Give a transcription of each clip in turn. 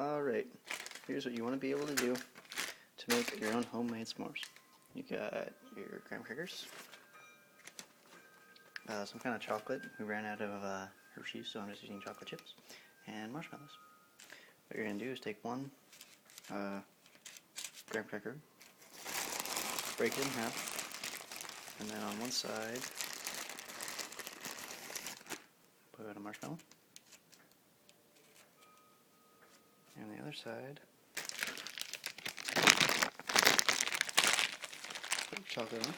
Alright, here's what you want to be able to do to make your own homemade s'mores. You got your graham crackers, some kind of chocolate. We ran out of Hershey's, so I'm just using chocolate chips, and marshmallows. What you're going to do is take one graham cracker, break it in half, and then on one side put a marshmallow, and the other side put chocolate on.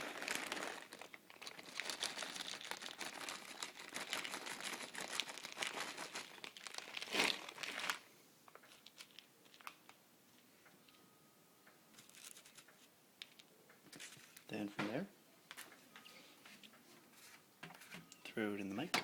Then from there, throw it in the mic.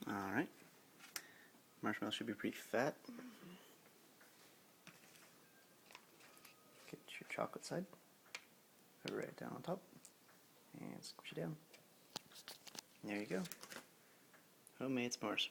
Alright, marshmallow should be pretty fat. Get your chocolate side, put it right down on top, and squish it down. There you go. Homemade s'mores.